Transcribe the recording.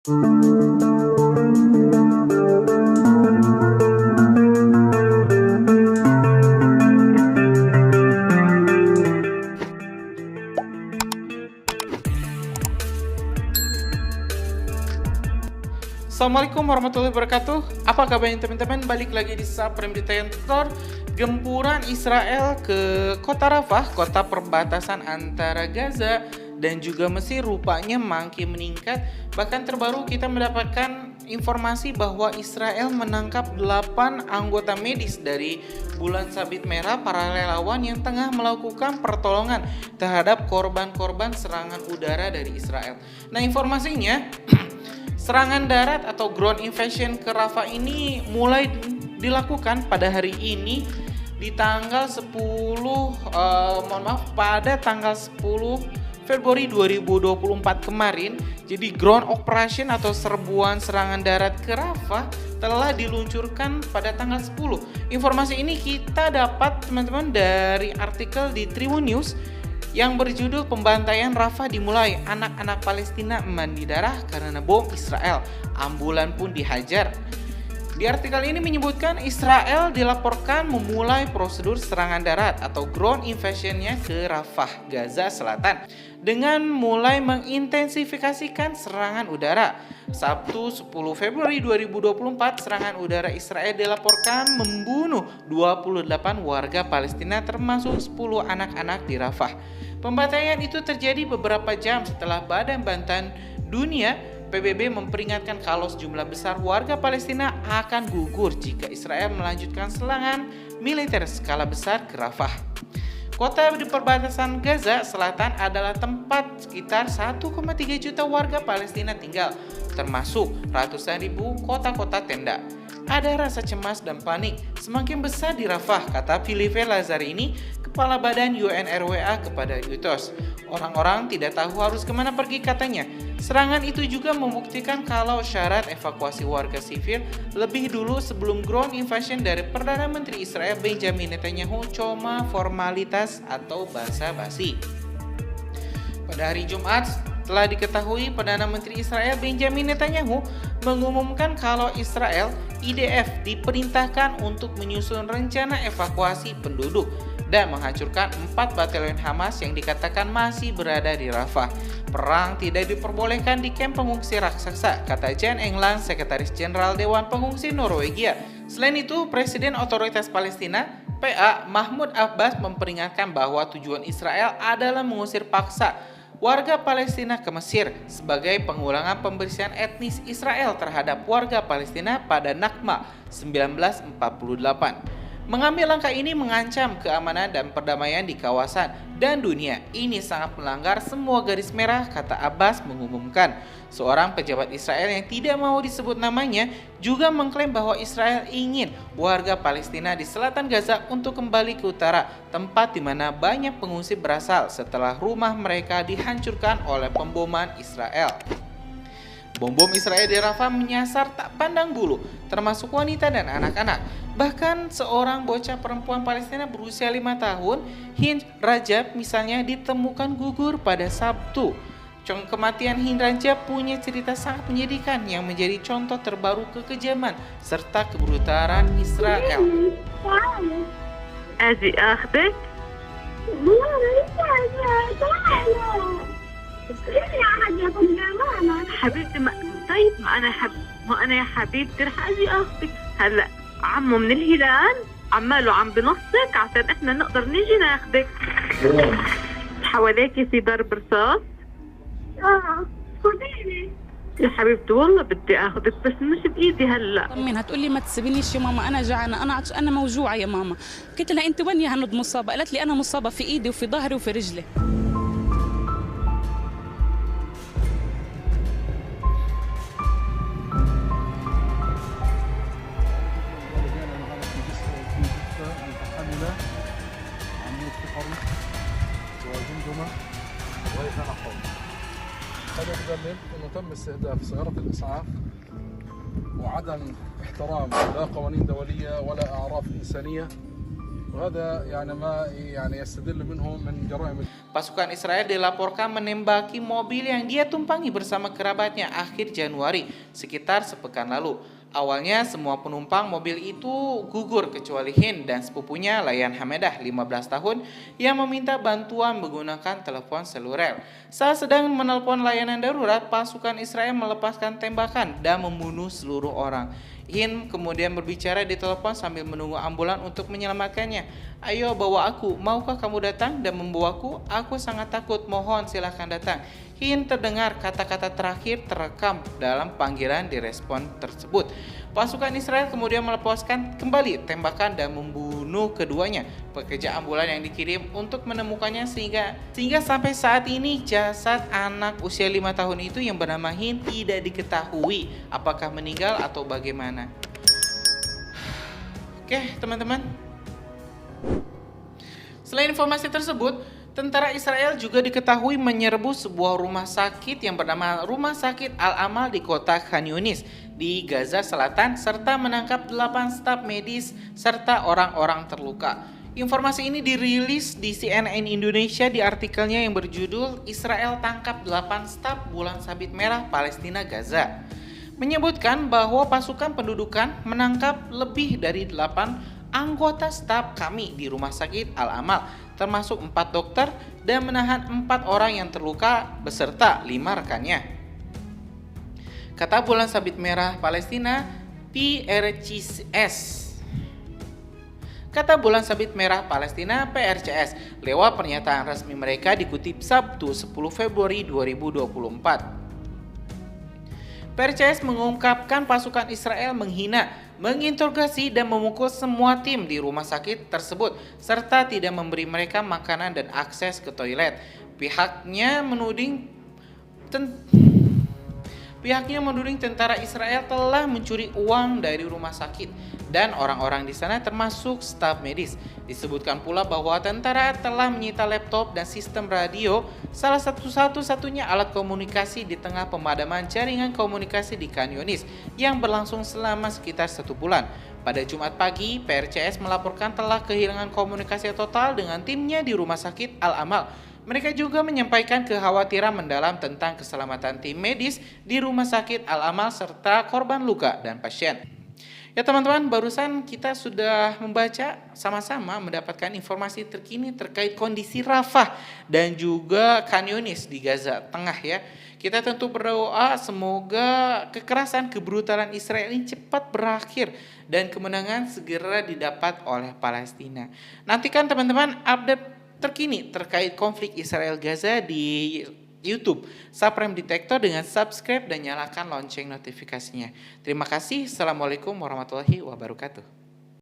Assalamualaikum warahmatullahi wabarakatuh. Apa kabarnya teman-teman? Balik lagi di Supreme Detail Tutor. Gempuran Israel ke kota Rafah, kota perbatasan antara Gaza dan juga Mesir rupanya makin meningkat. Bahkan terbaru kita mendapatkan informasi bahwa Israel menangkap 8 anggota medis dari Bulan Sabit Merah, para relawan yang tengah melakukan pertolongan terhadap korban-korban serangan udara dari Israel. Nah, informasinya serangan darat atau ground invasion ke Rafah ini mulai dilakukan pada hari ini di tanggal 10 pada tanggal 10 Februari 2024 kemarin. Jadi ground operation atau serbuan serangan darat ke Rafah telah diluncurkan pada tanggal 10. Informasi ini kita dapat teman-teman dari artikel di Tribun News yang berjudul "Pembantaian Rafah dimulai, anak-anak Palestina mandi darah karena bom Israel, ambulan pun dihajar." Di artikel ini menyebutkan Israel dilaporkan memulai prosedur serangan darat atau ground invasion-nya ke Rafah, Gaza Selatan dengan mulai mengintensifikasikan serangan udara. Sabtu 10 Februari 2024, serangan udara Israel dilaporkan membunuh 28 warga Palestina termasuk 10 anak-anak di Rafah. Pembantaian itu terjadi beberapa jam setelah Badan Bantuan Dunia PBB memperingatkan kalau sejumlah besar warga Palestina akan gugur jika Israel melanjutkan serangan militer skala besar ke Rafah. Kota di perbatasan Gaza Selatan adalah tempat sekitar 1,3 juta warga Palestina tinggal, termasuk ratusan ribu kota-kota tenda. Ada rasa cemas dan panik semakin besar di Rafah, kata Philippe Lazzarini, Kepala Badan UNRWA kepada Reuters. Orang-orang tidak tahu harus kemana pergi, katanya. Serangan itu juga membuktikan kalau syarat evakuasi warga sipil lebih dulu sebelum ground invasion dari Perdana Menteri Israel Benjamin Netanyahu cuma formalitas atau basa-basi. Pada hari Jumat, telah diketahui Perdana Menteri Israel Benjamin Netanyahu mengumumkan kalau Israel IDF diperintahkan untuk menyusun rencana evakuasi penduduk dan menghancurkan 4 batalion Hamas yang dikatakan masih berada di Rafah. Perang tidak diperbolehkan di kamp pengungsi raksasa, kata Jan England, Sekretaris Jenderal Dewan Pengungsi Norwegia. Selain itu, Presiden Otoritas Palestina PA Mahmud Abbas memperingatkan bahwa tujuan Israel adalah mengusir paksa warga Palestina ke Mesir sebagai pengulangan pembersihan etnis Israel terhadap warga Palestina pada Nakba 1948. Mengambil langkah ini mengancam keamanan dan perdamaian di kawasan dan dunia. Ini sangat melanggar semua garis merah, kata Abbas mengumumkan. Seorang pejabat Israel yang tidak mau disebut namanya juga mengklaim bahwa Israel ingin warga Palestina di selatan Gaza untuk kembali ke utara, tempat di mana banyak pengungsi berasal setelah rumah mereka dihancurkan oleh pemboman Israel. Bom-bom Israel di Rafah menyasar tak pandang bulu, termasuk wanita dan anak-anak. Bahkan seorang bocah perempuan Palestina berusia 5 tahun, Hind Rajab misalnya, ditemukan gugur pada Sabtu. Kematian Hind Rajab punya cerita sangat menyedihkan yang menjadi contoh terbaru kekejaman serta kebrutalan Israel. حبيبتي طيب ما انا يا حبيبتي رح اجي اخذك هلا عمو من الهلال عماله عم بنصك عشان احنا نقدر نيجي ناخذك. حواليكي في ضرب رصاص؟ خذيني يا حبيبتي والله بدي اخذك بس مش بايدي هلا. طمن هتقولي ما تسيبينيش يا ماما، انا جعانه، انا موجوعه يا ماما. قلت لها انت وين يا هند مصابه؟ قالت لي انا مصابه في ايدي وفي ظهري وفي رجلي. هذا يدلل انه تم استهداف سيارة الاسعاف وعدم احترام لا قوانين دولية ولا اعراف انسانية وهذا يعني ما يعني يستدل منهم من جرائم. Pasukan Israel dilaporkan menembaki mobil yang dia tumpangi bersama kerabatnya akhir Januari, sekitar sepekan lalu. Awalnya semua penumpang mobil itu gugur kecuali Hind dan sepupunya Layan Hamedah 15 tahun yang meminta bantuan menggunakan telepon seluler. Saat sedang menelpon layanan darurat, pasukan Israel melepaskan tembakan dan membunuh seluruh orang. Hind kemudian berbicara di telepon sambil menunggu ambulan untuk menyelamatkannya. "Ayo bawa aku, maukah kamu datang dan membawaku? Aku sangat takut, mohon silahkan datang." Hind terdengar kata-kata terakhir terekam dalam panggilan direspon tersebut. Pasukan Israel kemudian melepaskan kembali tembakan dan membunuh keduanya. Pekerja ambulan yang dikirim untuk menemukannya sehingga sampai saat ini jasad anak usia 5 tahun itu yang bernama Hind tidak diketahui apakah meninggal atau bagaimana. Oke, teman-teman. Selain informasi tersebut, tentara Israel juga diketahui menyerbu sebuah rumah sakit yang bernama Rumah Sakit Al-Amal di kota Khan Yunis di Gaza Selatan serta menangkap 8 staf medis serta orang-orang terluka. Informasi ini dirilis di CNN Indonesia di artikelnya yang berjudul "Israel tangkap 8 staf Bulan Sabit Merah Palestina Gaza", menyebutkan bahwa pasukan pendudukan menangkap lebih dari 8 anggota staf kami di Rumah Sakit Al-Amal, termasuk 4 dokter, dan menahan 4 orang yang terluka beserta 5 rekannya. Kata Bulan Sabit Merah Palestina PRCS. Kata Bulan Sabit Merah Palestina PRCS lewat pernyataan resmi mereka dikutip Sabtu 10 Februari 2024. PRCS mengungkapkan pasukan Israel menghina, menginterogasi dan memukul semua tim di rumah sakit tersebut serta tidak memberi mereka makanan dan akses ke toilet. Pihaknya menuding tentara Israel telah mencuri uang dari rumah sakit dan orang-orang di sana termasuk staf medis. Disebutkan pula bahwa tentara telah menyita laptop dan sistem radio, salah satu-satunya alat komunikasi di tengah pemadaman jaringan komunikasi di Khan Yunis yang berlangsung selama sekitar 1 bulan. Pada Jumat pagi, PRCS melaporkan telah kehilangan komunikasi total dengan timnya di Rumah Sakit Al-Amal. Mereka juga menyampaikan kekhawatiran mendalam tentang keselamatan tim medis di Rumah Sakit Al-Amal serta korban luka dan pasien. Ya teman-teman, barusan kita sudah membaca sama-sama mendapatkan informasi terkini terkait kondisi Rafah dan juga Khan Yunis di Gaza Tengah ya. Kita tentu berdoa semoga kekerasan kebrutalan Israel ini cepat berakhir dan kemenangan segera didapat oleh Palestina. Nantikan teman-teman update terkini terkait konflik Israel Gaza di YouTube Supreme Detector dengan subscribe dan nyalakan lonceng notifikasinya. Terima kasih. Assalamualaikum warahmatullahi wabarakatuh.